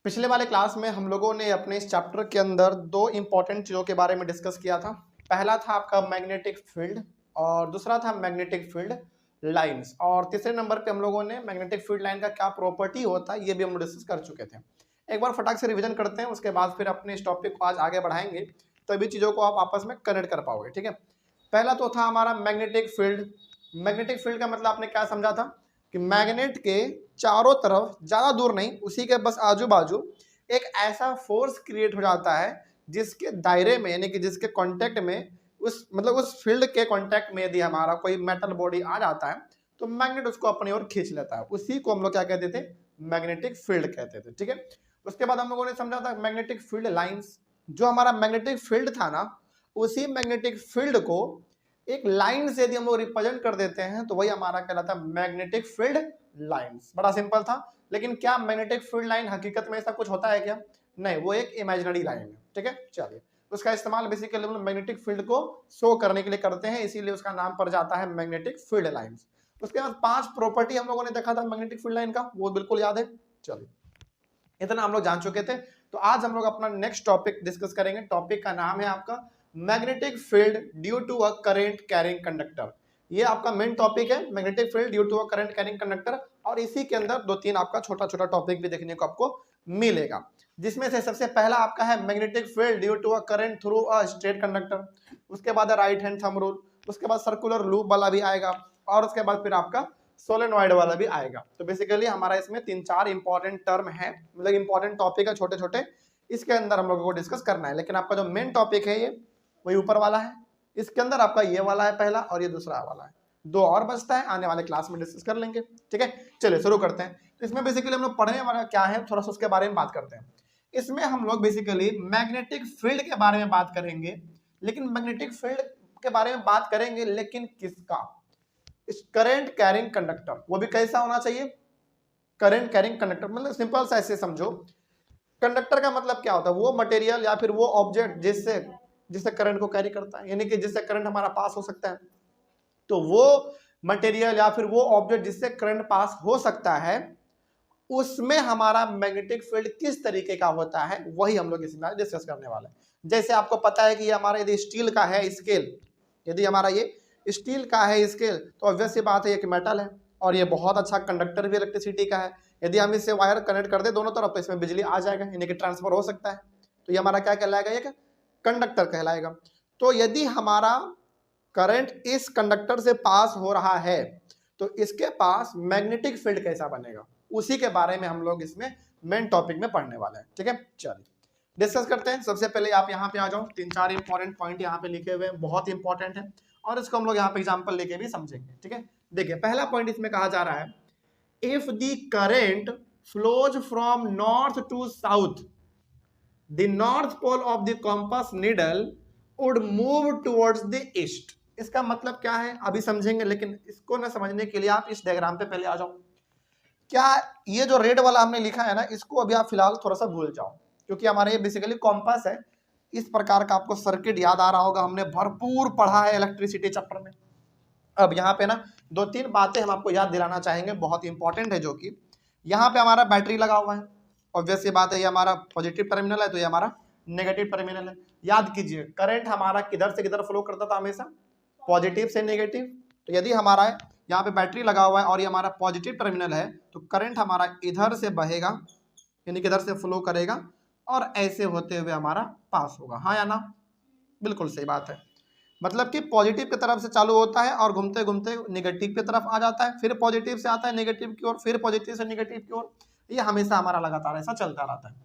पिछले वाले क्लास में हम लोगों ने अपने इस चैप्टर के अंदर दो इंपॉर्टेंट चीज़ों के बारे में डिस्कस किया था। पहला था आपका मैग्नेटिक फील्ड और दूसरा था मैग्नेटिक फील्ड लाइंस, और तीसरे नंबर पे हम लोगों ने मैग्नेटिक फील्ड लाइन का क्या प्रॉपर्टी होता है ये भी हम डिस्कस कर चुके थे। एक बार फटाक से रिवीजन करते हैं, उसके बाद फिर अपने इस टॉपिक को आज आगे बढ़ाएंगे, तभी चीज़ों को आप आपस में कनेक्ट कर पाओगे। ठीक है, पहला तो था हमारा मैग्नेटिक फील्ड। मैग्नेटिक फील्ड का मतलब आपने क्या समझा था कि मैग्नेट के चारों तरफ, ज़्यादा दूर नहीं, उसी के बस आजू बाजू एक ऐसा फोर्स क्रिएट हो जाता है जिसके दायरे में, यानी कि जिसके कांटेक्ट में, उस मतलब उस फील्ड के कांटेक्ट में यदि हमारा कोई मेटल बॉडी आ जाता है तो मैग्नेट उसको अपनी ओर खींच लेता है। उसी को हम लोग क्या कहते थे? मैग्नेटिक फील्ड कहते थे। ठीक है, उसके बाद हम लोगों ने समझा था मैग्नेटिक फील्ड लाइंस। जो हमारा मैग्नेटिक फील्ड था ना, उसी मैग्नेटिक फील्ड को एक लाइन से यदि हम लोग रिप्रेजेंट कर देते हैं तो वही हमारा कहलाता है मैग्नेटिक फील्ड लाइंस। बड़ा सिंपल था, लेकिन क्या मैग्नेटिक फील्ड लाइन हकीकत में ऐसा कुछ होता है क्या? नहीं, वो एक इमेजिनरी लाइन है। ठीक है, चलिए, उसका इस्तेमाल बेसिकली हम लोग मैग्नेटिक फील्ड को शो करने के लिए करते हैं, इसीलिए उसका नाम पड़ जाता है मैग्नेटिक फील्ड लाइंस। उसके बाद 5 प्रॉपर्टी हम लोगों ने देखा था मैग्नेटिक फील्ड लाइन का, वो बिल्कुल याद है। चलिए, इतना हम लोग जान चुके थे। तो आज हम लोग अपना नेक्स्ट टॉपिक डिस्कस करेंगे। टॉपिक का नाम है आपका magnetic field due to a current carrying conductor. ये आपका मेन टॉपिक है, magnetic field due to a current carrying conductor. और इसी के अंदर 2-3 आपका छोटा छोटा टॉपिक भी देखने को आपको मिलेगा, जिसमें से सबसे पहला आपका है magnetic field due to a current through a straight conductor. उसके बाद राइट हैंड थंब रूल, उसके बाद सर्कुलर लूप वाला भी आएगा, और उसके बाद फिर आपका सोलेनॉइड वाला भी आएगा। तो बेसिकली हमारा इसमें 3-4 इंपॉर्टेंट टर्म है, मतलब इंपॉर्टेंट टॉपिक है छोटे छोटे, इसके अंदर हम लोगों को डिस्कस करना है। लेकिन आपका जो मेन टॉपिक है ये वही ऊपर वाला है। इसके अंदर आपका ये वाला है पहला, और ये दूसरा वाला है। 2 और बचता है, आने वाले क्लास में डिस्कस कर लेंगे। ठीक है, चलिए शुरू करते हैं। तो इसमें बेसिकली हम लोग पढ़ने वाला क्या है, थोड़ा सा उसके बारे में बात करते हैं। इसमें हम लोग बेसिकली मैग्नेटिक फील्ड के बारे में बात करेंगे, लेकिन मैग्नेटिक फील्ड के बारे में बात करेंगे लेकिन किसका? Current carrying conductor. वो भी कैसा होना चाहिए? Current carrying conductor. मतलब सिंपल सा ऐसे समझो, कंडक्टर का मतलब क्या होता है? वो मटेरियल या फिर वो ऑब्जेक्ट जिससे जिससे करंट को कैरी करता है, यानी कि जिससे करंट हमारा पास हो सकता है। तो वो मटेरियल या फिर वो ऑब्जेक्ट जिससे करंट पास हो सकता है, उसमें हमारा मैग्नेटिक फील्ड किस तरीके का होता है, वही हम लोग इसमें डिस्कस करने वाले हैं। जैसे आपको पता है कि ये हमारा यदि स्टील का है स्केल, यदि हमारा ये स्टील का है स्केल, तो ऑब्वियस सी बात है कि मेटल है, और ये बहुत अच्छा कंडक्टर भी इलेक्ट्रिसिटी का है। यदि हम इससे वायर कनेक्ट कर दे दोनों तरफ तो इसमें बिजली आ जाएगा, यानी कि ट्रांसफर हो सकता है। तो ये हमारा क्या कहलाएगा? एक कंडक्टर कहलाएगा। तो यदि हमारा करंट इस कंडक्टर से पास हो रहा है तो इसके पास मैग्नेटिक फील्ड कैसा बनेगा, उसी के बारे में हम लोग इसमें मेन टॉपिक में पढ़ने वाले हैं। ठीक है, चलिए डिस्कस करते हैं। सबसे पहले आप यहाँ पे आ जाओ, 3-4 इंपॉर्टेंट पॉइंट यहाँ पे लिखे हुए हैं, बहुत इंपॉर्टेंट है, और इसको हम लोग यहाँ पे एग्जांपल लेके भी समझेंगे। ठीक है, देखिए पहला पॉइंट इसमें कहा जा रहा है, if the current flows from north to south, the north pole of the compass needle would move towards the east. इसका मतलब क्या है अभी समझेंगे, लेकिन इसको ना समझने के लिए आप इस डायग्राम पे पहले आ जाओ। क्या ये जो रेड वाला हमने लिखा है ना, इसको अभी आप फिलहाल थोड़ा सा भूल जाओ, क्योंकि हमारे ये बेसिकली कॉम्पास है। इस प्रकार का आपको सर्किट याद आ रहा होगा, हमने भरपूर पढ़ा है इलेक्ट्रिसिटी चैप्टर में। अब यहाँ पे ना 2-3 बातें हम आपको याद दिलाना चाहेंगे, बहुत इंपॉर्टेंट है। जो कि यहाँ पे हमारा बैटरी लगा हुआ है, ऑब्वियस ये बात है, ये हमारा पॉजिटिव टर्मिनल है, तो ये हमारा नेगेटिव टर्मिनल है। याद कीजिए, करंट हमारा किधर से किधर फ्लो करता था? हमेशा पॉजिटिव से नेगेटिव। तो यदि हमारा यहाँ पे बैटरी लगा हुआ है और ये हमारा पॉजिटिव टर्मिनल है, तो करंट हमारा इधर से बहेगा, यानी कि इधर से फ्लो करेगा, और ऐसे होते हुए हमारा पास होगा। हाँ या ना? बिल्कुल सही बात है। मतलब कि पॉजिटिव की तरफ से चालू होता है और घूमते घूमते नेगेटिव की तरफ आ जाता है, फिर पॉजिटिव से आता है नेगेटिव की ओर, फिर पॉजिटिव से नेगेटिव की ओर। ये हमेशा हमारा लगातार ऐसा चलता रहता है।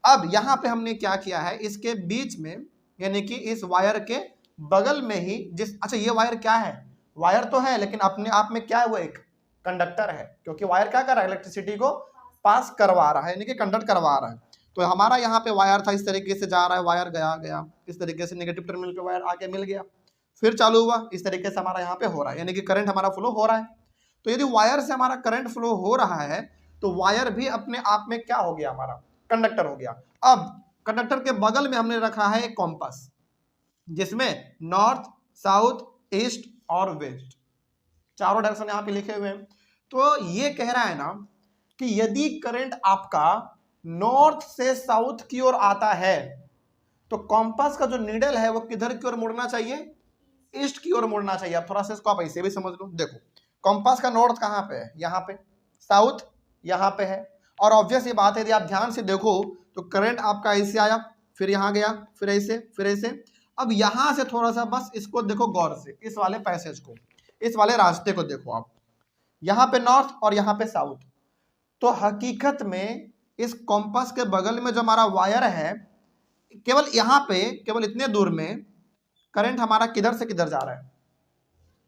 अब यहाँ पे हमने क्या किया है, इसके बीच में, यानी कि इस वायर के बगल में ही अच्छा ये वायर क्या है? वायर तो है, लेकिन अपने आप में क्या है? वो एक कंडक्टर है, क्योंकि वायर क्या कर रहा है? इलेक्ट्रिसिटी को पास करवा रहा है, यानी कि कंडक्ट करवा रहा है। तो हमारा यहाँ पे वायर था, इस तरीके से जा रहा है, वायर गया गया इस तरीके से नेगेटिव टर्मिनल पे वायर आके मिल गया, फिर चालू हुआ, इस तरीके से हमारा यहाँ पे हो रहा है, यानी कि करंट हमारा फ्लो हो रहा है। तो यदि वायर से हमारा करंट फ्लो हो रहा है तो वायर भी अपने आप में क्या हो गया? हमारा कंडक्टर हो गया। अब कंडक्टर के बगल में हमने रखा है एक कॉम्पास, जिसमें नॉर्थ, साउथ, ईस्ट और वेस्ट चारों डायरेक्शन यहाँ पे लिखे हुए हैं। तो ये कह रहा है ना कि यदि करंट आपका नॉर्थ से साउथ की ओर आता है तो कॉम्पास का जो नीडल है वो किधर की ओर मुड़ना चाहिए? ईस्ट की ओर मुड़ना चाहिए। अब थोड़ा सा इसको आप ऐसे भी समझ लो। देखो कॉम्पास का नॉर्थ कहाँ पे है? यहाँ पे। साउथ यहाँ पे है। और ऑब्वियस ये बात है, यदि आप ध्यान से देखो तो करंट आपका ऐसे आया, फिर यहाँ गया, फिर ऐसे, फिर ऐसे। अब यहाँ से थोड़ा सा बस इसको देखो गौर से, इस वाले पैसेज को, इस वाले रास्ते को देखो आप। यहाँ पे नॉर्थ और यहाँ पे साउथ। तो हकीकत में इस कॉम्पास के बगल में जो हमारा वायर है, केवल यहाँ पे, केवल इतने दूर में करंट हमारा किधर से किधर जा रहा है?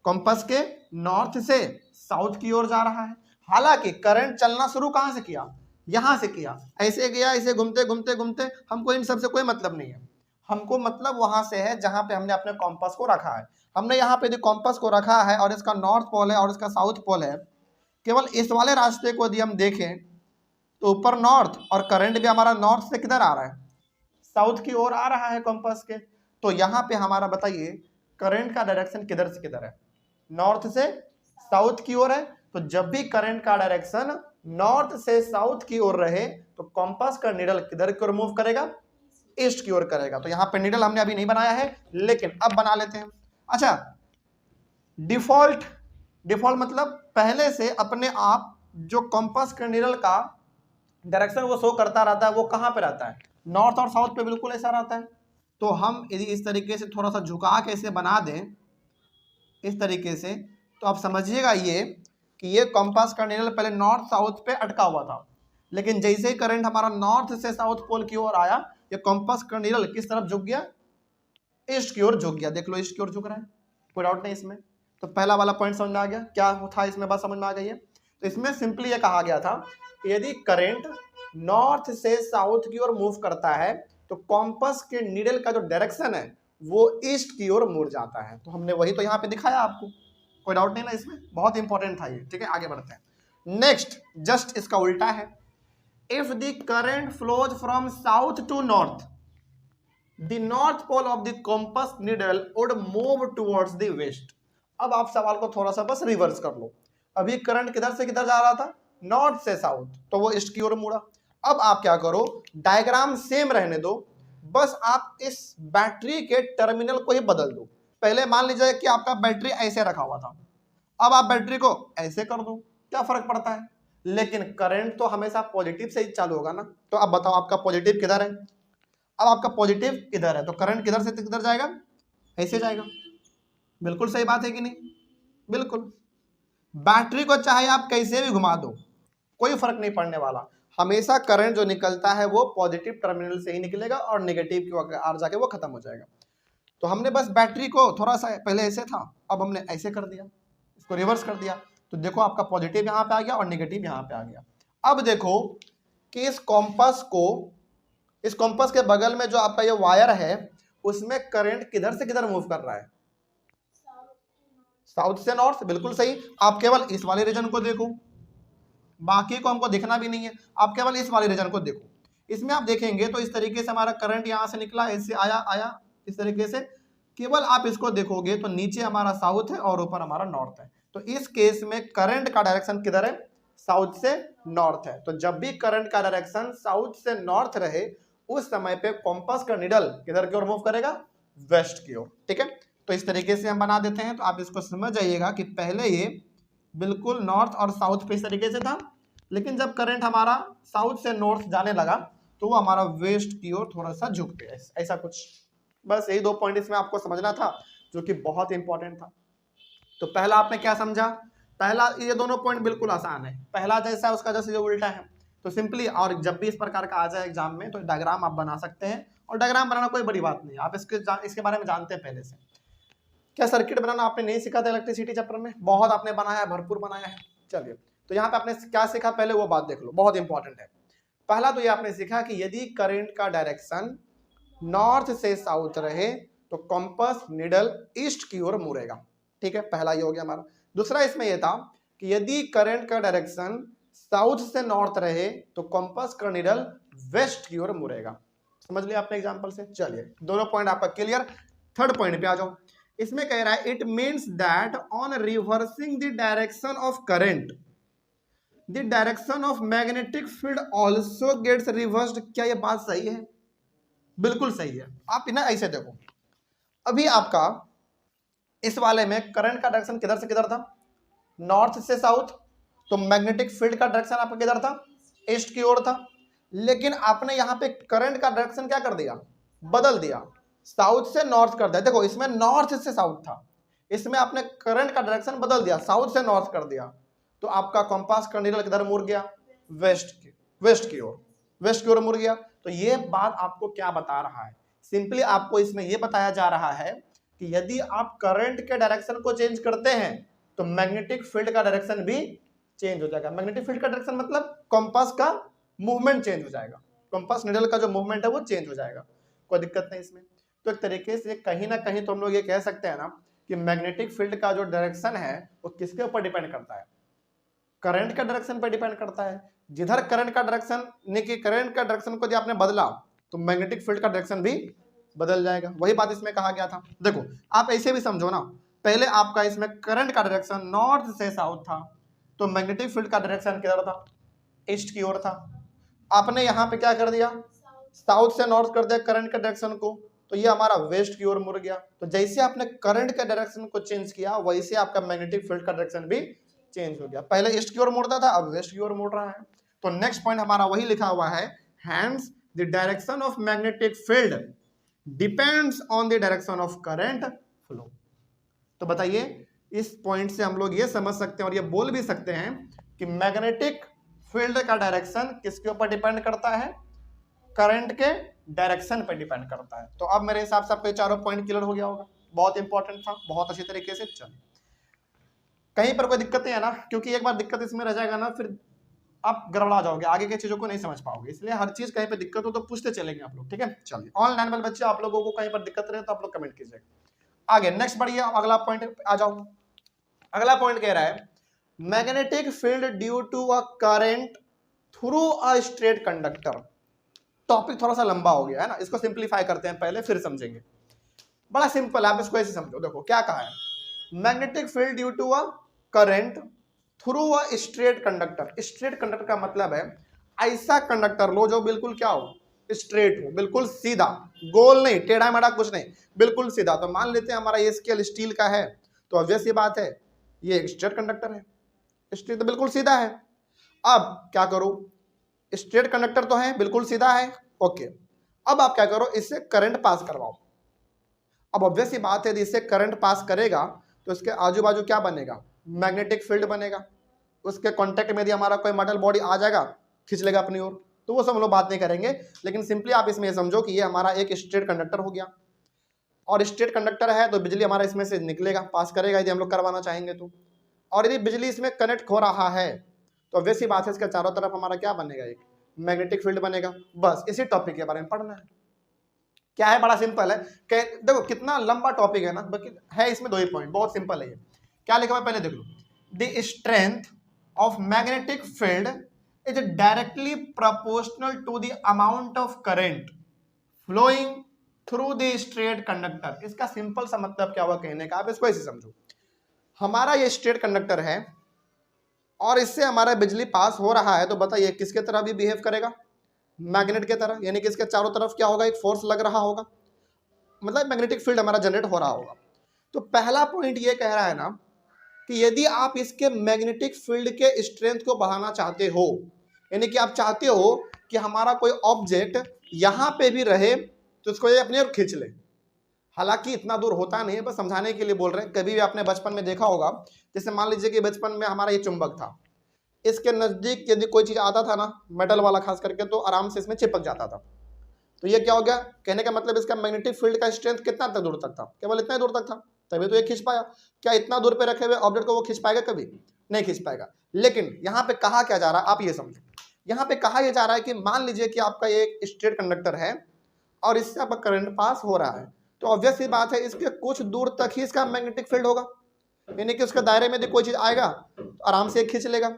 कॉम्पास के नॉर्थ से साउथ की ओर जा रहा है। हालांकि करंट चलना शुरू कहां से किया? यहां से किया, ऐसे गया, ऐसे घूमते घूमते घूमते। हमको इन सब से कोई मतलब नहीं है, हमको मतलब वहां से है जहां पे हमने अपने कॉम्पास को रखा है। हमने यहाँ पे यदि कॉम्पास को रखा है और इसका नॉर्थ पोल है और इसका साउथ पोल है, केवल इस वाले रास्ते को यदि हम देखें तो ऊपर नॉर्थ, और करंट भी हमारा नॉर्थ से किधर आ रहा है? साउथ की ओर आ रहा है कॉम्पास के। तो यहाँ पे हमारा बताइए करंट का डायरेक्शन किधर से किधर है? नॉर्थ से साउथ की ओर है। तो जब भी करंट का डायरेक्शन नॉर्थ से साउथ की ओर रहे तो कॉम्पास का नीडल किधर की ओर मूव करेगा? ईस्ट की ओर करेगा। तो यहाँ पे नीडल हमने अभी नहीं बनाया है, लेकिन अब बना लेते हैं। अच्छा, डिफॉल्ट, डिफॉल्ट मतलब पहले से अपने आप जो कॉम्पास का नीडल का डायरेक्शन वो शो करता रहता है, वो कहाँ पे रहता है? नॉर्थ और साउथ पे बिल्कुल ऐसा रहता है। तो हम यदि इस तरीके से थोड़ा सा झुका के इसे बना दें इस तरीके से, तो आप समझिएगा ये कि ये कॉम्पास का नीडल पहले नॉर्थ साउथ पे अटका हुआ था, लेकिन जैसे ही करंट हमारा नॉर्थ से साउथ पोल की ओर आया, ये कॉम्पास का नीडल किस तरफ झुक गया? ईस्ट की ओर झुक गया। देख लो ईस्ट की ओर झुक रहा है, कोई डाउट नहीं इसमें। तो पहला वाला पॉइंट समझ में आ गया, क्या था इसमें बात समझ में आ गई है। तो इसमें सिंपली ये कहा गया था कि यदि करंट नॉर्थ से साउथ की ओर मूव करता है तो कॉम्पास के नीडल का जो डायरेक्शन है वो ईस्ट की ओर मुड़ जाता है। तो हमने वही तो यहाँ पे दिखाया आपको, कोई डाउट नहीं ना इसमें, बहुत इंपॉर्टेंट था ये। ठीक है, आगे बढ़ते हैं। नेक्स्ट जस्ट इसका उल्टा है। If the current flows from south to north, the north pole of the compass needle would move towards the west. अब आप सवाल को थोड़ा सा बस रिवर्स कर लो। अभी करंट किधर से किधर जा रहा था? नॉर्थ से साउथ, तो वो ईस्ट की ओर मुड़ा। अब आप क्या करो, डायग्राम सेम रहने दो, बस आप इस बैटरी के टर्मिनल को ही बदल दो। पहले मान लीजिए कि आपका बैटरी ऐसे रखा हुआ था, अब आप बैटरी को ऐसे कर दो, क्या फर्क पड़ता है? लेकिन करंट तो हमेशा पॉजिटिव से ही चालू होगा ना। तो अब बताओ आपका पॉजिटिव किधर है? अब आपका पॉजिटिव इधर है, तो करंट किधर से किधर जाएगा? ऐसे जाएगा। बिल्कुल सही बात है कि नहीं? बिल्कुल। बैटरी को चाहे आप कैसे भी घुमा दो, कोई फर्क नहीं पड़ने वाला। हमेशा करंट जो निकलता है वो पॉजिटिव टर्मिनल से ही निकलेगा और नेगेटिव की ओर जाके वो खत्म हो जाएगा। तो हमने बस बैटरी को थोड़ा सा, पहले ऐसे था, अब हमने ऐसे कर दिया, इसको रिवर्स कर दिया। तो देखो आपका पॉजिटिव यहाँ पे आ गया और नेगेटिव यहाँ पे आ गया। अब देखो कि इस कॉम्पास के बगल में जो आपका ये वायर है उसमें करंट किधर से किधर मूव कर रहा है? साउथ से नॉर्थ, बिल्कुल सही। आप केवल इस वाले रीजन को देखो, बाकी को हमको देखना भी नहीं है, आप केवल इस वाले रीजन को देखो। इसमें आप देखेंगे तो इस तरीके से हमारा करंट यहाँ से निकला, ऐसे आया आया इस तरीके से। केवल आप इसको देखोगे तो नीचे हमारा साउथ है और ऊपर हमारा नॉर्थ है। तो इस केस में करंट का डायरेक्शन किधर है? साउथ से नॉर्थ है। तो जब भी करंट का डायरेक्शन साउथ से नॉर्थ रहे उस समय पे कॉम्पास का नीडल किधर की ओर मूव करेगा? वेस्ट की ओर। ठीक है, तो इस तरीके से हम बना देते हैं। तो आप इसको समझ जाइएगा कि पहले ये बिल्कुल नॉर्थ और साउथ पे इस तरीके से था, लेकिन जब करंट हमारा साउथ से नॉर्थ जाने लगा तो वो हमारा वेस्ट की ओर थोड़ा सा झुक गया, ऐसा कुछ। बस यही दो पॉइंट इसमें आपको समझना था जो कि बहुत इंपॉर्टेंट था। तो पहला आपने क्या समझा? पहला, ये दोनों पॉइंट बिल्कुल आसान है, पहला जैसा है उसका जैसे उल्टा है। तो सिंपली, और जब भी इस प्रकार का आ जाए एग्जाम में तो डायग्राम आप बना सकते हैं, और डायग्राम बनाना कोई बड़ी बात नहीं, आप इसके बारे में जानते हैं पहले से। क्या सर्किट बनाना आपने नहीं सीखा था इलेक्ट्रिसिटी चैप्टर में? बहुत आपने बनाया है, भरपूर बनाया है। चलिए, तो यहाँ पे आपने क्या सीखा पहले वो बात देख लो, बहुत इंपॉर्टेंट है। पहला तो ये आपने सीखा कि यदि करंट का डायरेक्शन नॉर्थ से साउथ रहे तो कंपास नीडल ईस्ट की ओर मुड़ेगा। ठीक है, पहला ये हो गया हमारा। दूसरा इसमें यह था कि यदि करंट का डायरेक्शन साउथ से नॉर्थ रहे तो कंपास का नीडल वेस्ट की ओर मुड़ेगा। समझ लिया आपने एग्जांपल से? चलिए, दोनों पॉइंट आपका क्लियर। थर्ड पॉइंट पे आ जाओ। इसमें कह रहा है it means that on reversing the direction of current the direction of magnetic field also gets reversed. क्या ये बात सही है? बिल्कुल सही है। आप ना ऐसे देखो, अभी आपका इस वाले में करंट का डायरेक्शन किधर से किधर था? नॉर्थ से साउथ। तो मैग्नेटिक फील्ड का डायरेक्शन आपका किधर था? ईस्ट की ओर था। लेकिन आपने यहाँ पे करंट का डायरेक्शन क्या कर दिया? बदल दिया, साउथ से नॉर्थ कर दिया। देखो इसमें नॉर्थ से साउथ था, इसमें आपने करंट का डायरेक्शन बदल दिया, साउथ से नॉर्थ कर दिया। तो आपका कंपास का नीडल किधर मुड़ गया? वेस्ट की ओर, वेस्ट की ओर मुड़ गया। तो ये बात आपको क्या बता रहा है? सिंपली आपको इसमें यह बताया जा रहा है कि यदि आप करंट के डायरेक्शन को चेंज करते हैं तो मैग्नेटिक फील्ड का डायरेक्शन भी चेंज हो जाएगा। मैग्नेटिक फील्ड का डायरेक्शन मतलब कंपास का मूवमेंट चेंज हो जाएगा, कंपास नीडल का जो मूवमेंट है वो चेंज हो जाएगा। कोई दिक्कत नहीं इसमें। तो एक तरीके से कहीं ना कहीं तो हम लोग ये कह सकते हैं ना कि मैग्नेटिक फील्ड का जो डायरेक्शन है वो किसके ऊपर डिपेंड करता है? करंट का डायरेक्शन पर डिपेंड करता है। जिधर करंट का डायरेक्शन करंट का डायरेक्शन को यदि आपने बदला तो मैग्नेटिक फील्ड का डायरेक्शन भी बदल जाएगा। वही बात इसमें कहा गया था। देखो आप ऐसे भी समझो ना, पहले आपका इसमें करंट का डायरेक्शन नॉर्थ से साउथ था, तो मैग्नेटिक फील्ड का डायरेक्शन किधर था? ईस्ट की ओर था। आपने यहाँ पे क्या कर दिया? साउथ से नॉर्थ कर दिया करंट के डायरेक्शन को, तो ये हमारा वेस्ट की ओर मुड़ गया। तो जैसे आपने करंट के डायरेक्शन को चेंज किया वैसे आपका मैग्नेटिक फील्ड का डायरेक्शन भी चेंज हो गया। पहले ईस्ट की ओर मुड़ता था, अब वेस्ट की ओर मुड़ रहा है। तो नेक्स्ट पॉइंट हमारा वही लिखा हुआ है, hence the direction of magnetic field depends on the direction of current flow. तो बताइए इस पॉइंट से हम लोग ये समझ सकते हैं और ये बोल भी सकते हैं कि मैग्नेटिक फील्ड का डायरेक्शन किसके ऊपर डिपेंड करता है? करंट के डायरेक्शन पर डिपेंड करता है। तो अब मेरे हिसाब से आपको चारों पॉइंट क्लियर हो गया होगा। बहुत इंपॉर्टेंट था, बहुत अच्छी तरीके से। चलिए कहीं पर कोई दिक्कत नहीं है ना? क्योंकि एक बार दिक्कत इसमें रह जाएगा ना फिर आप गड़बड़ा जाओगे, आगे की चीजों को नहीं समझ पाओगे। इसलिए हर चीज कहीं पर दिक्कत हो तो पूछते चलेंगे आप लोग, ठीक है? चलिए ऑनलाइन वाले बच्चे आप लोगों को कहीं पर दिक्कत रहे तो आप लोग कमेंट कीजिएगा। आगे नेक्स्ट बढ़िए, अगला पॉइंट आ जाओ। अगला पॉइंट कह रहा है magnetic field due to a current through a straight conductor. Topic थोड़ा सा लंबा हो गया है ना, इसको सिंप्लीफाई करते हैं पहले, फिर समझेंगे। बड़ा सिंपल है, आप इसको ऐसे समझो। देखो क्या कहा है, magnetic field due to a current through a straight conductor. Straight conductor का मतलब है ऐसा कंडक्टर लो जो बिल्कुल क्या हो? स्ट्रेट हो, बिल्कुल सीधा, गोल नहीं, टेढ़ा मेढ़ा कुछ नहीं, बिल्कुल सीधा। तो मान लेते हैं हमारा ये स्केल स्टील का है, तो ऑब्वियस ये बात है ये स्ट्रेट कंडक्टर है, स्ट्रेट तो बिल्कुल सीधा है। अब क्या करो, स्ट्रेट कंडक्टर तो है, बिल्कुल सीधा है, ओके। अब आप क्या करो, इससे करंट पास करवाओ। अब ऑब्वियस ही बात है इससे करंट पास करेगा तो इसके आजू बाजू क्या बनेगा? मैग्नेटिक फील्ड बनेगा। उसके कांटेक्ट में यदि हमारा कोई मेटल बॉडी आ जाएगा, खींच लेगा अपनी ओर, तो वो सब हम लोग बात नहीं करेंगे। लेकिन सिंपली आप इसमें समझो कि ये हमारा एक स्ट्रेट कंडक्टर हो गया, और स्ट्रेट कंडक्टर है तो बिजली हमारा इसमें से निकलेगा, पास करेगा यदि हम लोग करवाना चाहेंगे तो। और यदि बिजली इसमें कनेक्ट हो रहा है तो ऑब्वियस ही बात है इसके चारों तरफ हमारा क्या बनेगा? एक मैग्नेटिक फील्ड बनेगा। बस इसी टॉपिक के बारे में पढ़ना है। क्या है? बड़ा सिंपल है। देखो कितना लंबा टॉपिक है ना, बाकी है इसमें दो ही पॉइंट, बहुत सिंपल है ये। क्या लिखा हुआ है पहले देख लो, the strength of magnetic field is directly proportional to the amount of current flowing through the straight conductor. इसका सिंपल सा मतलब क्या हुआ कहने का, आप इसको ऐसे समझो। हमारा ये स्ट्रेट कंडक्टर है और इससे हमारा बिजली पास हो रहा है, तो बताइए किसके तरह भी बिहेव करेगा? मैग्नेट के तरह, यानी कि इसके चारों तरफ क्या होगा? एक फोर्स लग रहा होगा, मतलब मैग्नेटिक फील्ड हमारा जनरेट हो रहा होगा। तो पहला पॉइंट ये कह रहा है ना कि यदि आप इसके मैग्नेटिक फील्ड के स्ट्रेंथ को बढ़ाना चाहते हो, यानी कि आप चाहते हो कि हमारा कोई ऑब्जेक्ट यहां पे भी रहे तो इसको ये अपने ओर खींच ले। हालांकि इतना दूर होता नहीं है, बस समझाने के लिए बोल रहे हैं। कभी भी आपने बचपन में देखा होगा, जैसे मान लीजिए कि बचपन में हमारा ये चुंबक था, इसके नजदीक यदि कोई चीज आता था ना, मेटल वाला खास करके, तो आराम से इसमें चिपक जाता था। तो ये क्या हो गया? कहने का मतलब इसका मैग्नेटिक फील्ड का स्ट्रेंथ कितना तक दूर तक था? केवल इतना ही दूर तक था, तभी तो ये खींच पाया। क्या इतना दूर पे रखे हुए ऑब्जेक्ट को वो खींच पाएगा? कभी नहीं खींच पाएगा। लेकिन यहाँ पे कहा क्या जा रहा है, आप ये समझो। यहाँ पे कहा यह जा रहा है कि मान लीजिए कि आपका एक स्ट्रेट कंडक्टर है और इससे आपका करंट पास हो रहा है, तो ऑब्वियस ही बात है इसके कुछ दूर तक ही इसका मैग्नेटिक फील्ड होगा, यानी कि उसके दायरे में यदि कोई चीज आएगा तो आराम से खींच लेगा।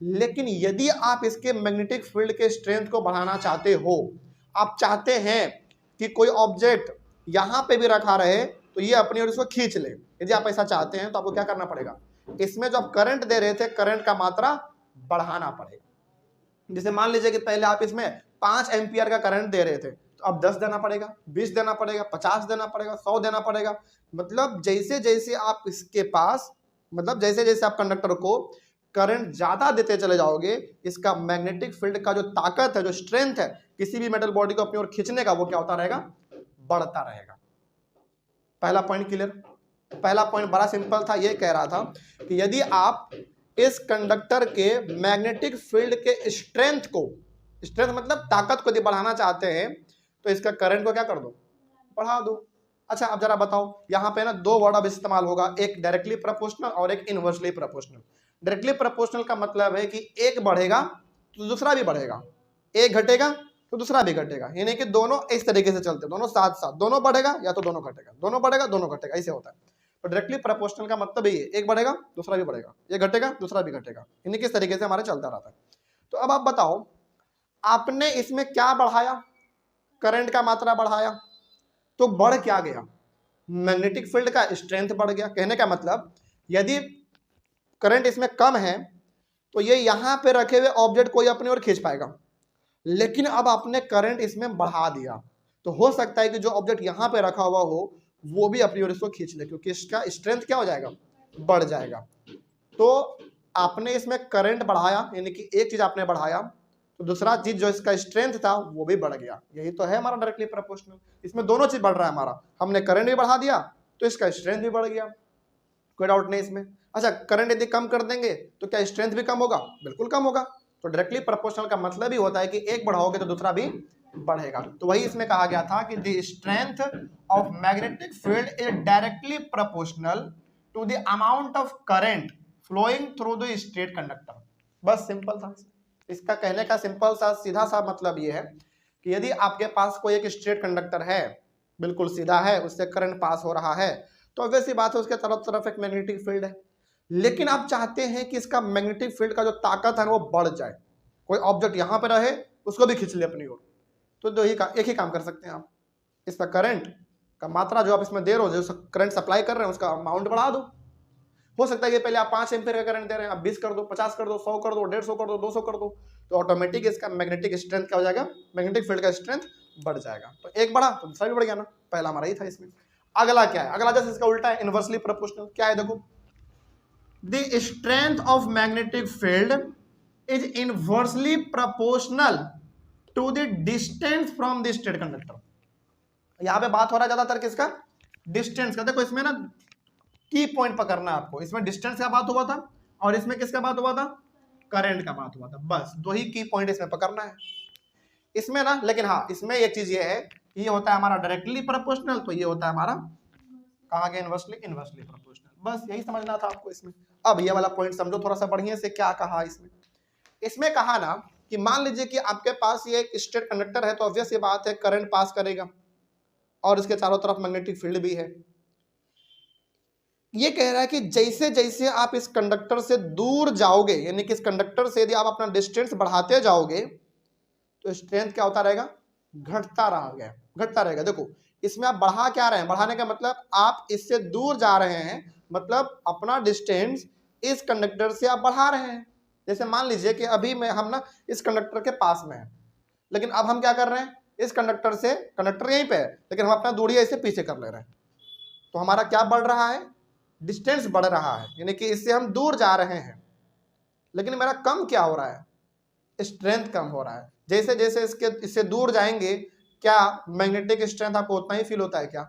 लेकिन यदि आप इसके मैग्नेटिक फील्ड के स्ट्रेंथ को बढ़ाना चाहते हो, आप चाहते हैं कि कोई ऑब्जेक्ट यहां पे भी रखा रहे तो ये अपनी ओर इसको खींच ले, यदि आप ऐसा चाहते हैं तो आपको क्या करना पड़ेगा? इसमें जो आप करंट दे रहे थे, करंट का मात्रा बढ़ाना पड़ेगा। जैसे मान लीजिए कि पहले आप इसमें 5 एम्पियर का करंट दे रहे थे, तो अब 10 देना पड़ेगा, 20 देना पड़ेगा, 50 देना पड़ेगा, 100 देना पड़ेगा। मतलब जैसे जैसे आप इसके पास, मतलब जैसे जैसे आप कंडक्टर को करंट ज्यादा देते चले जाओगे, इसका मैग्नेटिक फील्ड का जो ताकत है, जो स्ट्रेंथ है किसी भी मेटल बॉडी को अपनी ओर खींचने का, वो क्या होता रहेगा, बढ़ता रहेगा। पहला पॉइंट क्लियर। पहला पॉइंट बड़ा सिंपल था, ये कह रहा था कि यदि आप इस कंडक्टर के मैग्नेटिक फील्ड के स्ट्रेंथ को, स्ट्रेंथ मतलब ताकत को यदि बढ़ाना चाहते हैं, तो इसका करंट को क्या कर दो, बढ़ा दो। अच्छा अब जरा बताओ, यहाँ पे ना दो वर्ड अब इस्तेमाल होगा, एक डायरेक्टली प्रोपोर्शनल और एक इनवर्सली प्रोपोर्शनल। डायरेक्टली प्रोपोर्शनल का मतलब है कि एक बढ़ेगा तो दूसरा भी बढ़ेगा, एक घटेगा तो दूसरा भी घटेगा, यानी कि दोनों इस तरीके से चलते, दोनों साथ साथ, दोनों बढ़ेगा या तो दोनों घटेगा, दोनों बढ़ेगा दोनों घटेगा, ऐसे होता है। तो डायरेक्टली प्रोपोर्शनल का मतलब ये, एक बढ़ेगा दूसरा भी बढ़ेगा, ये घटेगा दूसरा भी घटेगा, यानी किस तरीके से हमारे चलता रहता है। तो अब आप बताओ, आपने इसमें क्या बढ़ाया, करंट का मात्रा बढ़ाया, तो बढ़ क्या गया, मैग्नेटिक फील्ड का स्ट्रेंथ बढ़ गया। कहने का मतलब यदि करंट इसमें कम है तो ये यहां पे रखे हुए ऑब्जेक्ट को अपनी ओर खींच पाएगा, लेकिन अब आपने करंट इसमें बढ़ा दिया, तो हो सकता है कि जो ऑब्जेक्ट यहां पे रखा हुआ हो वो भी अपनी ओर इसको खींच ले, क्योंकि इसका स्ट्रेंथ क्या हो जाएगा, बढ़ जाएगा। तो आपने इसमें करंट बढ़ाया, यानी कि एक चीज आपने बढ़ाया, तो दूसरा चीज जो इसका स्ट्रेंथ था वो भी बढ़ गया। यही तो है हमारा डायरेक्टली प्रोपोर्शनल, इसमें दोनों चीज बढ़ रहा है हमारा, हमने करंट भी बढ़ा दिया तो इसका स्ट्रेंथ भी बढ़ गया, कोई डाउट नहीं इसमें। अच्छा करंट यदि कम कर देंगे तो क्या स्ट्रेंथ भी कम होगा, बिल्कुल कम होगा। तो डायरेक्टली प्रोपोर्शनल का मतलब ही होता है कि एक बढ़ाओगे तो दूसरा भी बढ़ेगा। तो वही इसमें कहा गया था कि the strength of magnetic field is directly proportional to the amount of current flowing through the straight conductor. बस सिंपल था, इसका कहने का सिंपल सा सीधा सा मतलब ये है कि यदि आपके पास कोई एक स्ट्रेट कंडक्टर है, बिल्कुल सीधा है, उससे करंट पास हो रहा है, तो ऑब्वियस सी बात है उसके तरफ तरफ एक मैग्नेटिक फील्ड है, लेकिन आप चाहते हैं कि इसका मैग्नेटिक फील्ड का जो ताकत है वो बढ़ जाए, कोई ऑब्जेक्ट यहां पर रहे उसको भी खींच ले अपनी ओर, तो एक ही काम कर सकते हैं आप, इसका करंट का मात्रा जो आप इसमें दे रहे हो, जो करंट सप्लाई कर रहे हैं उसका अमाउंट बढ़ा दो। हो सकता है कि पहले आप 5 एम्पीयर का करंट दे रहे हैं, आप 20 कर दो, 50 कर दो, 100 कर दो, 150 कर दो, 200 कर दो, तो ऑटोमेटिक इसका मैग्नेटिक स्ट्रेंथ क्या हो जाएगा, मैग्नेटिक फील्ड का स्ट्रेंथ बढ़ जाएगा। तो एक बढ़ा तो दूसरा भी बढ़ गया ना, पहला हमारा ही था इसमें। अगला क्या है, अगला जैसे इसका उल्टा है, इनवर्सली प्रोपोर्शनल। क्या है देखो, the strength of magnetic field is inversely proportional to the distance from the straight conductor. यहां पे बात हो रहा है ज्यादातर किसका, डिस्टेंस का। देखो इसमें ना की पॉइंट पकड़ना आपको, इसमें डिस्टेंस का बात हुआ था और इसमें किसका बात हुआ था, करंट का बात हुआ था, बस दो ही की पॉइंट इसमें पकड़ना है इसमें ना। लेकिन हाँ इसमें एक चीज ये है, ये होता है हमारा डायरेक्टली प्रोपोर्शनल, तो ये होता है हमारा कहाँ गया, इनवर्सली प्रोपोर्शनल। बस यही समझना था आपको इसमें। अब ये वाला पॉइंट समझो थोड़ा सा बढ़िया से, क्या कहा इसमें। इसमें कहा ना कि मान लीजिए कि आपके पास ये एक स्ट्रेट कंडक्टर है, तो ऑब्वियस ये बात है करंट पास करेगा और इसके चारों तरफ मैग्नेटिक फील्ड भी है। ये कह रहा है कि जैसे जैसे आप इस कंडक्टर से दूर जाओगे, यानी कि इस कंडक्टर से यदि आप अपना डिस्टेंस बढ़ाते जाओगे, तो स्ट्रेंथ क्या होता रहेगा, घटता रहेगा। देखो इसमें आप बढ़ा क्या रहे हैं, बढ़ाने का मतलब आप इससे दूर जा रहे हैं, मतलब अपना डिस्टेंस इस कंडक्टर से आप बढ़ा रहे हैं। जैसे मान लीजिए कि अभी हम ना इस कंडक्टर के पास में है, लेकिन अब हम क्या कर रहे हैं, इस कंडक्टर से, कंडक्टर यहीं पे है लेकिन हम अपना दूरी ऐसे पीछे कर ले रहे हैं, तो हमारा क्या बढ़ रहा है, डिस्टेंस बढ़ रहा है, यानी कि इससे हम दूर जा रहे हैं। लेकिन मेरा कम क्या हो रहा है, स्ट्रेंथ कम हो रहा है। जैसे जैसे इससे दूर जाएंगे, क्या मैग्नेटिक स्ट्रेंथ आपको उतना ही फील होता है क्या,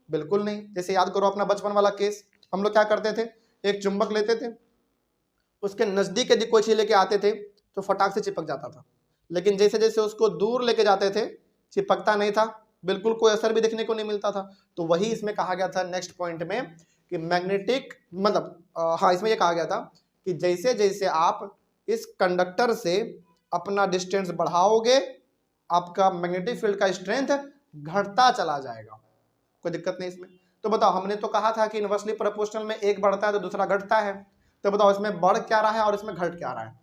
बिल्कुल नहीं। जैसे याद करो अपना बचपन वाला केस, हम लोग क्या करते थे, एक चुंबक लेते थे, उसके नजदीक यदि कोई चीज लेके आते थे तो फटाक से चिपक जाता था, लेकिन जैसे जैसे उसको दूर लेके जाते थे चिपकता नहीं था, बिल्कुल कोई असर भी देखने को नहीं मिलता था। तो वही इसमें कहा गया था नेक्स्ट पॉइंट में कि मैग्नेटिक मतलब हाँ इसमें यह कहा गया था कि जैसे जैसे आप इस कंडक्टर से अपना डिस्टेंस बढ़ाओगे, आपका मैग्नेटिक फील्ड का स्ट्रेंथ घटता चला जाएगा, कोई दिक्कत नहीं इसमें। तो बताओ, हमने तो कहा था कि इनवर्सली प्रोपोर्शनल में एक बढ़ता है तो दूसरा घटता है, तो बताओ इसमें बढ़ क्या रहा है और इसमें घट क्या रहा है।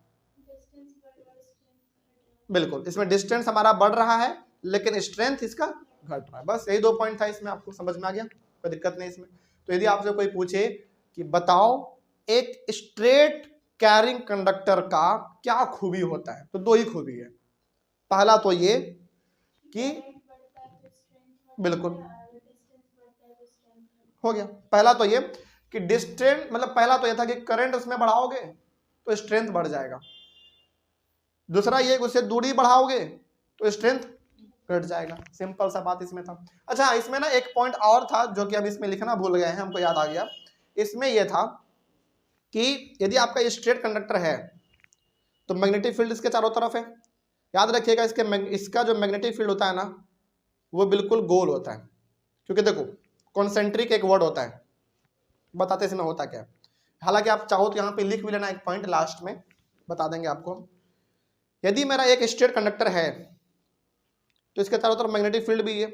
बिल्कुल, इसमें डिस्टेंस हमारा बढ़ रहा है लेकिन स्ट्रेंथ इसका घट रहा है। बस यही दो पॉइंट था इसमें, आपको समझ में आ गया, कोई दिक्कत नहीं इसमें। तो यदि आपसे कोई पूछे कि बताओ एक स्ट्रेट कैरिंग कंडक्टर का क्या खूबी होता है? तो दो ही खूबी है। पहला तो ये कि बिल्कुल हो गया, पहला तो ये कि डिस्टेंस, मतलब पहला तो ये था कि करंट उसमें बढ़ाओगे तो स्ट्रेंथ बढ़ जाएगा। दूसरा ये उससे दूरी बढ़ाओगे तो स्ट्रेंथ घट जाएगा। सिंपल सा बात इसमें था। अच्छा, इसमें ना एक पॉइंट और था जो कि अब इसमें लिखना भूल गए हैं, हमको याद आ गया। इसमें यह था कि यदि आपका स्ट्रेट कंडक्टर है तो मैग्नेटिक फील्ड इसके चारों तरफ है। याद रखिएगा, इसका जो मैग्नेटिक फील्ड होता है ना वो बिल्कुल गोल होता है, क्योंकि देखो कॉन्सेंट्रिक एक वर्ड होता है, बताते इसमें होता क्या है। हालांकि आप चाहो तो यहाँ पे लिख भी लेना, एक पॉइंट लास्ट में बता देंगे आपको। यदि मेरा एक स्ट्रेट कंडक्टर है तो इसके चारों तरफ मैग्नेटिक फील्ड भी है,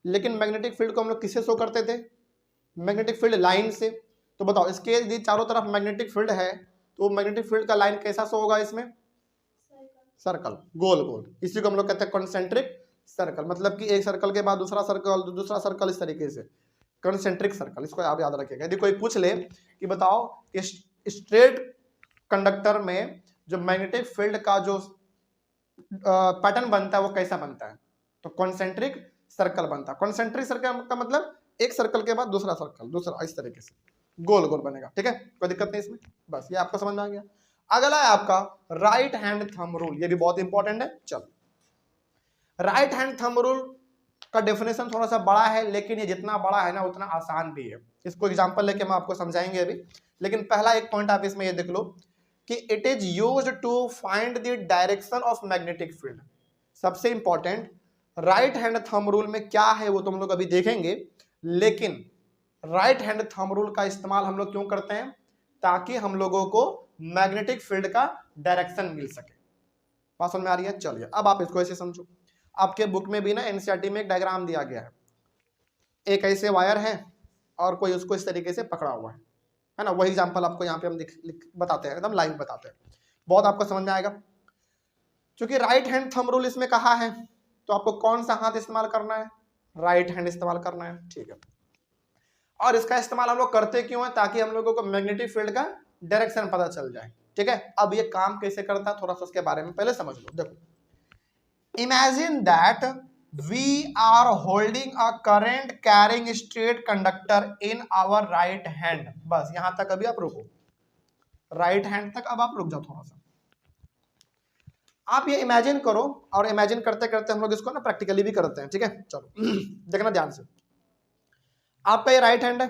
लेकिन मैग्नेटिक फील्ड को हम लोग किससे शो करते थे? मैग्नेटिक फील्ड लाइन से। तो बताओ, इसके यदि चारों तरफ मैग्नेटिक फील्ड है तो मैग्नेटिक फील्ड का लाइन कैसा शो होगा? इसमें सर्कल, गोल गोल। इसी को हम लोग कहते हैं कॉन्सेंट्रिक सर्कल, मतलब कि एक सर्कल के बाद दूसरा सर्कल इस तरीके से कॉन्सेंट्रिक सर्कल। इसको आप याद रखिएगा। यदि कोई पूछ ले कि बताओ कि स्ट्रेट कंडक्टर में जो मैग्नेटिक फील्ड का जो पैटर्न बनता है वो कैसा बनता है, तो कॉन्सेंट्रिक सर्कल बनता है। कॉन्सेंट्रिक सर्कल का मतलब एक सर्कल के बाद दूसरा सर्कल, दूसरा इस तरीके से गोल गोल बनेगा। ठीक है, कोई दिक्कत नहीं इसमें, बस ये आपको समझ में आ गया। अगला है आपका राइट हैंड थंब रूल, ये भी बहुत इंपॉर्टेंट है। चलो, राइट हैंड थंब रूल का डेफिनेशन थोड़ा सा बड़ा है, लेकिन ये जितना बड़ा है ना उतना आसान भी है। इसको एग्जांपल लेके हम आपको समझाएंगे अभी, लेकिन पहला एक पॉइंट आप इसमें ये देख लो कि it is used to find the direction of magnetic field. सबसे important right hand thumb rule में क्या है वो तुम लोग अभी देखेंगे, लेकिन राइट हैंड थंब रूल का इस्तेमाल हम लोग क्यों करते हैं? ताकि हम लोगों को मैग्नेटिक फील्ड का डायरेक्शन मिल सके। बात समझ में आ रही है? चलिए, अब आप इसको ऐसे समझो। आपके बुक में भी ना एनसीईआरटी में एक डायग्राम दिया गया है, एक ऐसे वायर है और कोई उसको इस तरीके से पकड़ा हुआ है ना। वही एग्जांपल आपको यहाँ पे हम बताते हैं, एकदम लाइव बताते हैं, बहुत आपको समझ में आएगा। क्योंकि राइट हैंड थंब रूल इसमें कहा है तो आपको कौन सा हाथ इस्तेमाल करना है? राइट हैंड इस्तेमाल करना है। ठीक है, और इसका इस्तेमाल हम लोग करते क्यों है? ताकि हम लोगों को मैग्नेटिक फील्ड का डायरेक्शन पता चल जाए। ठीक है, अब ये काम कैसे करता है थोड़ा सा उसके बारे में पहले समझ लो। देखो, imagine that we are holding a current carrying straight conductor in our right hand. बस यहां तक अभी आप रुको, राइट हैंड तक अब आप रुक जाओ थोड़ा सा। आप ये इमेजिन करो, और इमेजिन करते करते हम लोग इसको ना प्रैक्टिकली भी करते हैं। ठीक है, चलो देखना ध्यान से। आपका ये राइट हैंड है,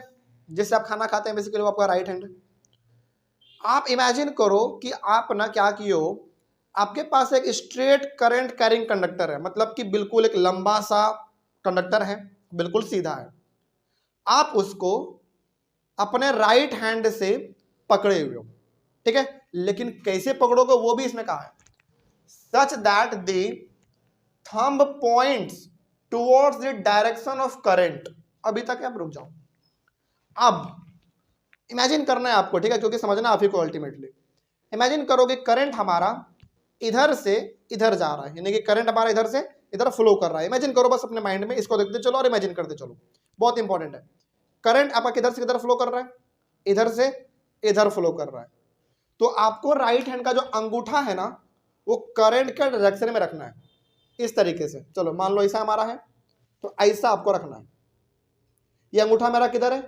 जिससे आप खाना खाते हैं, बेसिकली वो आपका राइट हैंड है। आप इमेजिन करो कि आप ना क्या किए हो, आपके पास एक स्ट्रेट करंट कैरिंग कंडक्टर है, मतलब कि बिल्कुल एक लंबा सा कंडक्टर है, बिल्कुल सीधा है। आप उसको अपने राइट हैंड से पकड़े हुए हो। ठीक है, लेकिन कैसे पकड़ोगे वो भी इसमें कहा है, such that the thumb points towards the direction of current. अभी तक आप रुक जाओ। अब इमेजिन करना है आपको, ठीक है, क्योंकि समझना आप ही को अल्टीमेटली। इमेजिन करोगे करंट हमारा इधर से इधर जा रहा है, यानी कि करंट हमारा इधर से इधर फ्लो कर रहा है। इमेजिन करो बस अपने माइंड में, इसको देखते चलो और इमेजिन करते चलो, बहुत इंपॉर्टेंट है। करंट आपका किधर से किधर फ्लो कर रहा है? इधर से इधर फ्लो कर रहा है। तो आपको राइट हैंड का जो अंगूठा है ना वो करंट के डायरेक्शन में रखना है, इस तरीके से। चलो मान लो ऐसा हमारा है, तो ऐसा आपको रखना है। ये अंगूठा मेरा किधर है?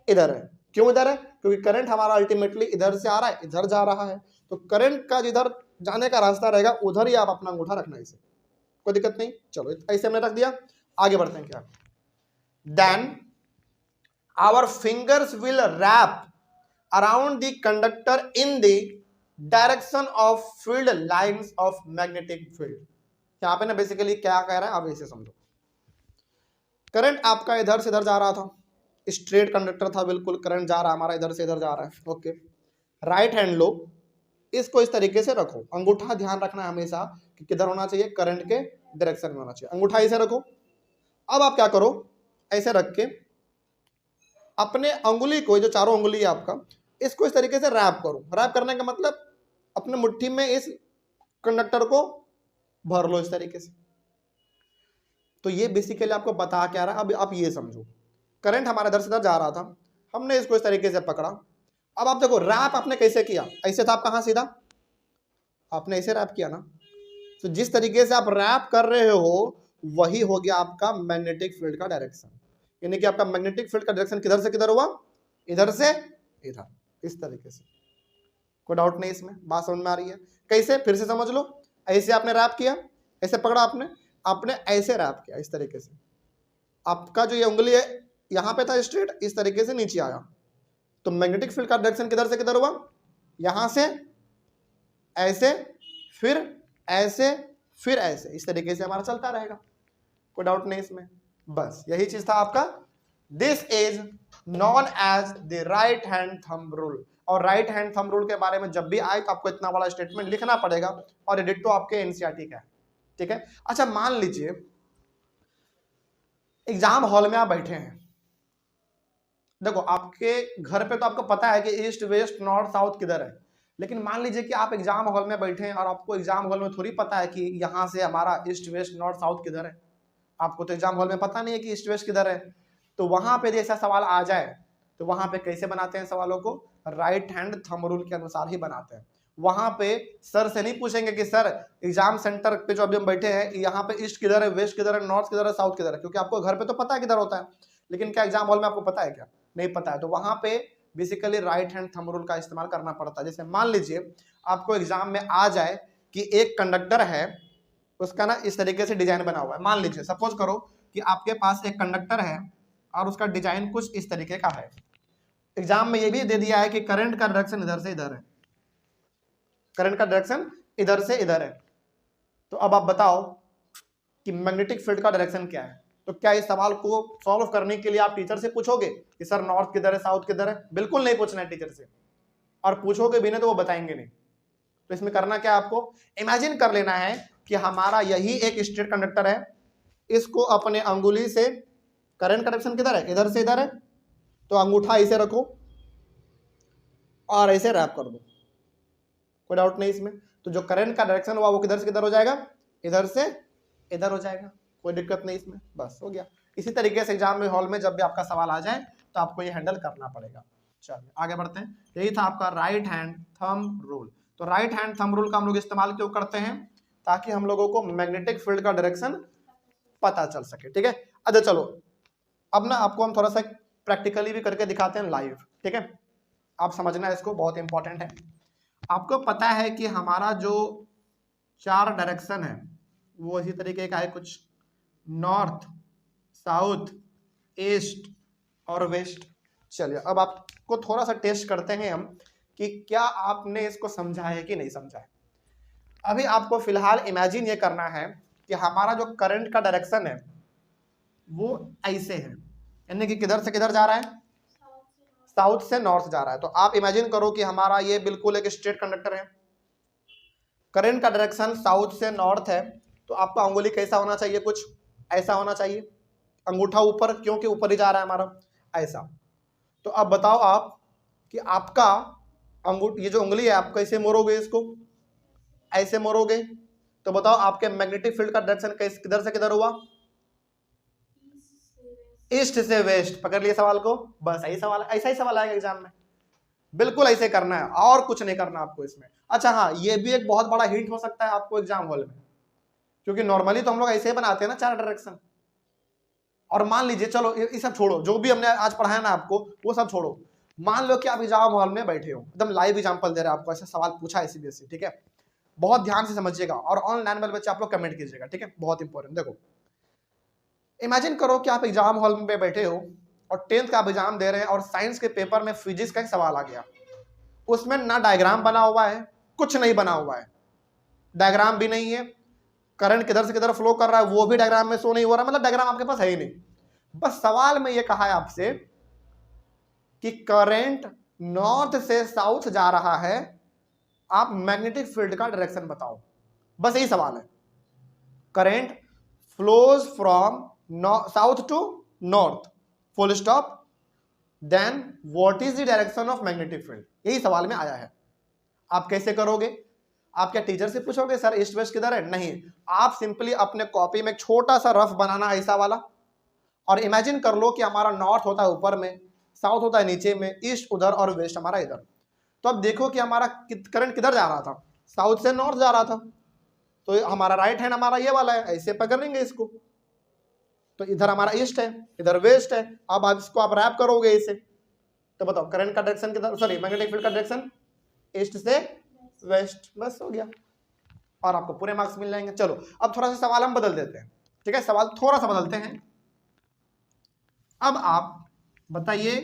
इधर है। क्यों इधर है? क्योंकि करंट हमारा अल्टीमेटली इधर से आ रहा है, इधर जा रहा है। तो करंट का जिधर जाने का रास्ता रहेगा उधर ही आप अपना अंगूठा रखना है, इसे कोई दिक्कत नहीं। चलो ऐसे हमने रख दिया, आगे बढ़ते हैं। क्या? Then our fingers will wrap around the conductor in the direction of field lines of magnetic field. यहां पे ना बेसिकली क्या कह रहा है आप इसे समझो। करंट आपका इधर से इधर जा रहा था, स्ट्रेट कंडक्टर था, बिल्कुल करंट जा रहा है हमारा इधर से इधर जा रहा है। ओके, राइट हैंड लो, इसको इस तरीके से रखो। अंगूठा ध्यान रखना है हमेशा कि किधर होना चाहिए, करंट के डायरेक्शन में होना चाहिए। अंगूठा ऐसे रखो। अब आप क्या करो, ऐसे रख के अपने अंगुली को, जो चारों अंगुली है आपका, इसको इस तरीके से रैप करो। रैप करने का मतलब अपने मुट्ठी में इस कंडक्टर को भर लो इस तरीके से। तो ये बेसिकली आपको बता क्या रहा है, अब आप ये समझो, करंट हमारे इधर से इधर जा रहा था, हमने इसको इस तरीके से पकड़ा, अब आप देखो रैप आपने कैसे किया, ऐसे था आप कहाँ सीधा, आपने ऐसे रैप किया ना, तो जिस तरीके से आप रैप कर रहे हो वही हो गया आपका मैग्नेटिक फील्ड का डायरेक्शन। यानी कि आपका मैग्नेटिक फील्ड का डायरेक्शन किधर से किधर हुआ, इधर से इधर, इस तरीके से। कोई डाउट नहीं इसमें, बात समझ में आ रही है? कैसे, फिर से समझ लो। ऐसे आपने रैप किया, ऐसे पकड़ा आपने, आपने ऐसे रैप किया इस तरीके से, आपका जो ये उंगली है यहाँ पे था स्ट्रेट, इस तरीके से नीचे आया, तो मैग्नेटिक फील्ड का डायरेक्शन किधर से किधर हुआ, यहां से ऐसे, फिर ऐसे, फिर ऐसे, इस तरीके से हमारा चलता रहेगा। कोई डाउट नहीं इसमें, बस यही चीज था आपका। This is known as the right hand thumb rule. और राइट हैंड थंब रूल के बारे में जब भी आए तो आपको इतना बड़ा स्टेटमेंट लिखना पड़ेगा, और ये डिट्टो आपके एनसीईआरटी का है, ठीक है। अच्छा मान लीजिए एग्जाम हॉल में आप बैठे हैं, देखो आपके घर पे तो आपको पता है कि ईस्ट वेस्ट नॉर्थ साउथ किधर है, लेकिन मान लीजिए कि आप एग्जाम हॉल में बैठे हैं और आपको एग्जाम हॉल में थोड़ी पता है कि यहाँ से हमारा ईस्ट वेस्ट नॉर्थ साउथ किधर है, आपको तो एग्जाम हॉल में पता नहीं है कि ईस्ट वेस्ट किधर है। तो वहां पे ऐसा सवाल आ जाए तो वहां पे कैसे बनाते हैं सवालों को, राइट हैंड थंब रूल के अनुसार ही बनाते हैं। वहां पे सर से नहीं पूछेंगे कि सर एग्जाम सेंटर पे जो अभी हम बैठे हैं यहाँ पे ईस्ट किधर है, वेस्ट किधर है, नॉर्थ किधर है, साउथ किधर है, क्योंकि आपको घर पे तो पता है किधर होता है, लेकिन क्या एग्जाम हॉल में आपको पता है क्या, नहीं पता है। तो वहां पे basically right hand thumb rule का इस्तेमाल करना पड़ता है। जैसे मान लीजिए आपको एग्जाम में आ जाए कि एक कंडक्टर है, उसका ना इस तरीके से डिजाइन बना हुआ है, मान लीजिए सपोज करो कि आपके पास एक कंडक्टर है और उसका डिजाइन कुछ इस तरीके का है। एग्जाम में ये भी दे दिया है कि करंट का डायरेक्शन इधर से इधर है, करंट का डायरेक्शन इधर से इधर है। तो अब आप बताओ कि मैग्नेटिक फील्ड का डायरेक्शन क्या है। तो क्या इस सवाल को सॉल्व करने के लिए आप टीचर से पूछोगे कि सर नॉर्थ किधर है, साउथ किधर है? बिल्कुल नहीं पूछना है टीचर से, और पूछोगे भी नहीं तो वो बताएंगे नहीं। तो इसमें करना क्या आपको, इमेजिन कर लेना है कि हमारा यही एक स्ट्रेट कंडक्टर है, इसको अपने अंगुली से, करंट का डायरेक्शन किधर है, इधर से इधर है, तो अंगूठा ऐसे रखो और ऐसे रैप कर दो। कोई डाउट नहीं इसमें। तो जो करंट का डायरेक्शन हुआ वो किधर से किधर हो जाएगा, इधर से इधर हो जाएगा। कोई दिक्कत नहीं इसमें, बस हो गया। इसी तरीके से एग्जाम में हॉल में जब भी आपका सवाल आ जाए तो आपको ये हैंडल करना पड़ेगा। चलिए आगे बढ़ते हैं। यही था आपका राइट हैंड थंब रूल। तो राइट हैंड थंब रूल का हम लोग इस्तेमाल क्यों करते हैं, ताकि हम लोगों को मैग्नेटिक फील्ड का डायरेक्शन पता चल सके, ठीक है। अच्छा चलो अब ना आपको हम थोड़ा सा प्रैक्टिकली भी करके दिखाते हैं लाइव, ठीक है। आप समझना इसको, बहुत इंपॉर्टेंट है। आपको पता है कि हमारा जो 4 डायरेक्शन है वो इसी तरीके का है कुछ, नॉर्थ, साउथ, ईस्ट और वेस्ट। चलिए अब आपको थोड़ा सा टेस्ट करते हैं हम कि क्या आपने इसको समझा है कि नहीं समझा है। अभी आपको फिलहाल इमेजिन ये करना है कि हमारा जो करंट का डायरेक्शन है वो ऐसे है, यानी कि किधर से किधर जा रहा है, साउथ से नॉर्थ जा रहा है। तो आप इमेजिन करो कि हमारा ये बिल्कुल एक स्ट्रेट कंडक्टर है, करंट का डायरेक्शन साउथ से नॉर्थ है, तो आपका अंगुली कैसा होना चाहिए, कुछ ऐसा होना चाहिए, अंगूठा ऊपर, क्योंकि ऊपर ही जा रहा है हमारा, ऐसा। तो अब बताओ आप कि आपका ये जो उंगली है आप कैसे मोड़ोगे, इसको ऐसे मोड़ोगे, तो बताओ आपके मैग्नेटिक फील्ड का डायरेक्शन किधर से किधर हुआ, ईस्ट से वेस्ट। पकड़ लिए सवाल को, बस यही सवाल, ऐसा ही सवाल आएगा एग्जाम में, बिल्कुल ऐसे करना है और कुछ नहीं करना आपको इसमें। अच्छा हाँ, ये भी एक बहुत बड़ा हिंट हो सकता है आपको एग्जाम हॉल में, क्योंकि नॉर्मली तो हम लोग ऐसे ही बनाते हैं ना 4 डायरेक्शन। और मान लीजिए, चलो ये सब छोड़ो, जो भी हमने आज पढ़ाया ना आपको वो सब छोड़ो, मान लो कि आप एग्जाम हॉल में बैठे हो, एकदम लाइव एग्जांपल दे रहे हैं आपको, ऐसा सवाल पूछा है सीबीएसई, ठीक है। बहुत ध्यान से समझिएगा और ऑनलाइन वाले बच्चे आप लोग कमेंट कीजिएगा, ठीक है, बहुत इंपॉर्टेंट। देखो इमेजिन करो कि आप एग्जाम हॉल में बैठे हो और 10th का आप एग्जाम दे रहे हैं और साइंस के पेपर में फिजिक्स का एक सवाल आ गया, उसमें ना डायग्राम बना हुआ है, कुछ नहीं बना हुआ है, डायग्राम भी नहीं है, करंट किधर से किधर फ्लो कर रहा है वो भी डायग्राम में शो नहीं हो रहा, मतलब डायग्राम आपके पास है ही नहीं। बस सवाल में ये कहा है आपसे कि करंट नॉर्थ से साउथ जा रहा है, आप मैग्नेटिक फील्ड का डायरेक्शन बताओ, बस यही सवाल है। Current flows from south to north, full stop, then what is the direction of magnetic field, यही सवाल में आया है। आप कैसे करोगे, आप क्या टीचर से पूछोगे सर ईस्ट वेस्ट किधर है, नहीं, आप सिंपली अपने कॉपी में छोटा सा रफ बनाना ऐसा वाला, और इमेजिन कर लो कि हमारा नॉर्थ होता है ऊपर में, साउथ होता है नीचे में, ईस्ट उधर और वेस्ट हमारा इधर। तो अब देखो कि हमारा करंट किधर जा रहा था, साउथ से नॉर्थ जा रहा था, तो हमारा राइट हैंड हमारा ये वाला है, ऐसे पकड़ लेंगे इसको, तो इधर हमारा ईस्ट है, इधर वेस्ट है। अब आप इसको आप रैप करोगे इसे, तो बताओ करंट का डायरेक्शन किधर, सॉरी मैग्नेटिक फील्ड का डायरेक्शन ईस्ट से वेस्ट, बस हो गया और आपको पूरे मार्क्स मिल जाएंगे। चलो अब थोड़ा सा सवाल हम बदल देते हैं, ठीक है, सवाल थोड़ा सा बदलते हैं। अब आप बताइए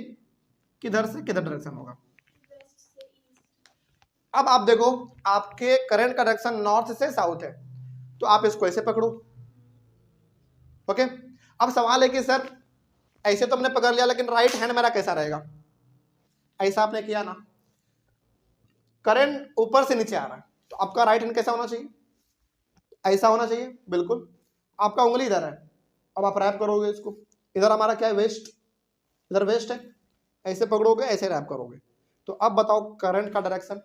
किधर से किधर डायरेक्शन होगा। अब आप देखो आपके करंट का डायरेक्शन नॉर्थ से साउथ है, तो आप इसको ऐसे पकड़ो, ओके। अब सवाल है कि सर ऐसे तो हमने पकड़ लिया, लेकिन राइट हैंड मेरा कैसा रहेगा, ऐसा आपने किया ना, करंट ऊपर से नीचे आ रहा है, तो आपका राइट हैंड कैसा होना चाहिए, ऐसा होना चाहिए, बिल्कुल। आपका उंगली इधर है, अब आप रैप करोगे इसको, इधर हमारा क्या है वेस्ट, इधर वेस्ट है, ऐसे पकड़ोगे ऐसे रैप करोगे, तो अब बताओ करंट का डायरेक्शन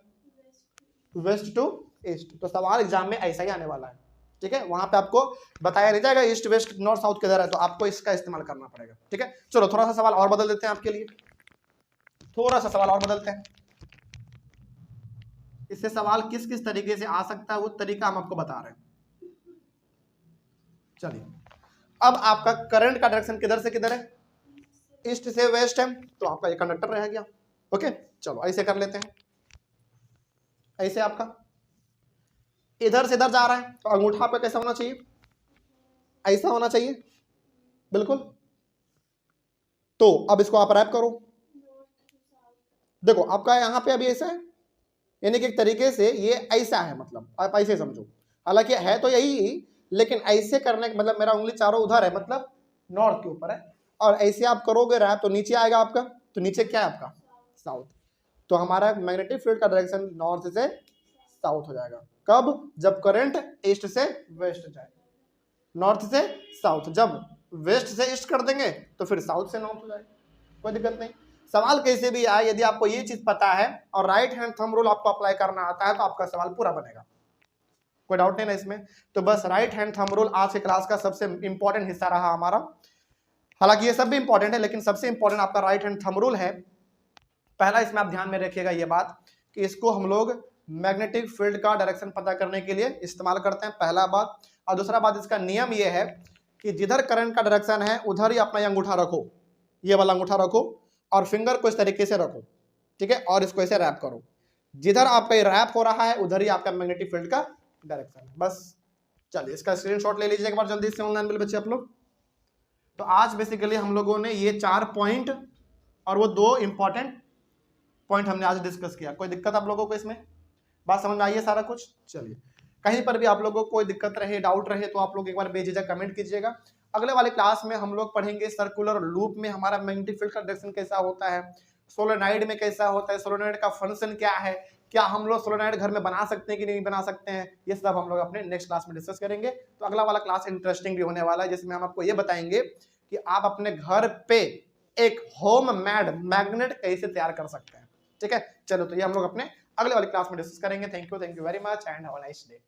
वेस्ट टू ईस्ट। तो सवाल एग्जाम में ऐसा ही आने वाला है, ठीक है, वहां पे आपको बताया नहीं जाएगा ईस्ट वेस्ट नॉर्थ साउथ किधर है, तो आपको इसका इस्तेमाल करना पड़ेगा, ठीक है। चलो थोड़ा सा सवाल और बदल देते हैं आपके लिए, थोड़ा सा सवाल और बदलते हैं। इससे सवाल किस किस तरीके से आ सकता है वो तरीका हम आपको बता रहे हैं। चलिए अब आपका करंट का डायरेक्शन किधर से किधर है, ईस्ट से वेस्ट है, तो आपका ये कंडक्टर रह गया, ओके। चलो ऐसे कर लेते हैं, ऐसे आपका इधर से इधर जा रहा है, तो अंगूठा पे कैसा होना चाहिए, ऐसा होना चाहिए, बिल्कुल। तो अब इसको आप रैप करो, देखो आपका यहां पे अभी ऐसा है, यानी कि एक तरीके से ये ऐसा है, मतलब आप ऐसे समझो, हालांकि है तो यही, लेकिन ऐसे करने का मतलब मेरा उंगली चारों उधर है, मतलब नॉर्थ के ऊपर है, और ऐसे आप करोगे रैप तो नीचे आएगा आपका, तो नीचे क्या है आपका साउथ, तो हमारा मैग्नेटिक फील्ड का डायरेक्शन नॉर्थ से साउथ हो जाएगा। कब, जब करंट ईस्ट से वेस्ट जाए, नॉर्थ से साउथ, जब वेस्ट से ईस्ट कर देंगे तो फिर साउथ से नॉर्थ हो जाएगा, कोई दिक्कत नहीं। सवाल कैसे भी आए, यदि आपको ये चीज पता है और राइट हैंड थंब रूल आपको अप्लाई करना आता है तो आपका सवाल पूरा बनेगा, कोई डाउट नहीं ना इसमें। तो बस राइट हैंड थंब रूल आज के क्लास का सबसे इंपॉर्टेंट हिस्सा रहा हमारा, हालांकि ये सब भी इंपॉर्टेंट है, लेकिन सबसे इंपॉर्टेंट आपका राइट हैंड थंब रूल है। पहला इसमें आप ध्यान में रखिएगा ये बात कि इसको हम लोग मैग्नेटिक फील्ड का डायरेक्शन पता करने के लिए इस्तेमाल करते हैं, पहला बात। और दूसरा बात, इसका नियम ये है कि जिधर करंट का डायरेक्शन है उधर ही अपना ये अंगूठा रखो, ये वाला अंगूठा रखो और फिंगर को इस तरीके से रखो, ठीक है, और इसको ऐसे रैप करो, जिधर आपका ये रैप हो रहा है उधर ही आपका मैग्नेटिक फील्ड का डायरेक्शन है, बस। चलिए इसका स्क्रीनशॉट ले लीजिए एक बार जल्दी से ऑनलाइन वाले बच्चे आप लोग। तो आज बेसिकली हम लोगों ने ये 4 पॉइंट और वो 2 इंपॉर्टेंट पॉइंट हमने आज डिस्कस किया। कोई दिक्कत आप लोगों को इसमें, बात समझ में आई है सारा कुछ। चलिए कहीं पर भी आप लोगों को कोई दिक्कत रहे, डाउट रहे, तो आप लोग एक बार बेझिझक कमेंट कीजिएगा। अगले वाले क्लास में हम लोग पढ़ेंगे सर्कुलर लूप में हमारा मैग्नेटिक फील्ड का डायरेक्शन कैसा होता है, सोलेनॉइड में कैसा होता है, सोलेनॉइड का फंक्शन क्या है, क्या हम लोग सोलेनॉइड घर में बना सकते हैं कि नहीं बना सकते हैं, ये सब हम लोग अपने नेक्स्ट क्लास में डिस्कस करेंगे। तो अगला वाला क्लास इंटरेस्टिंग भी होने वाला है, जिसमें हम आपको ये बताएंगे कि आप अपने घर पे एक होम मेड मैग्नेट कैसे तैयार कर सकते हैं, ठीक है। चलो तो ये हम लोग अपने अगले वाली क्लास में डिस्कस करेंगे। Thank you very much and have a nice day.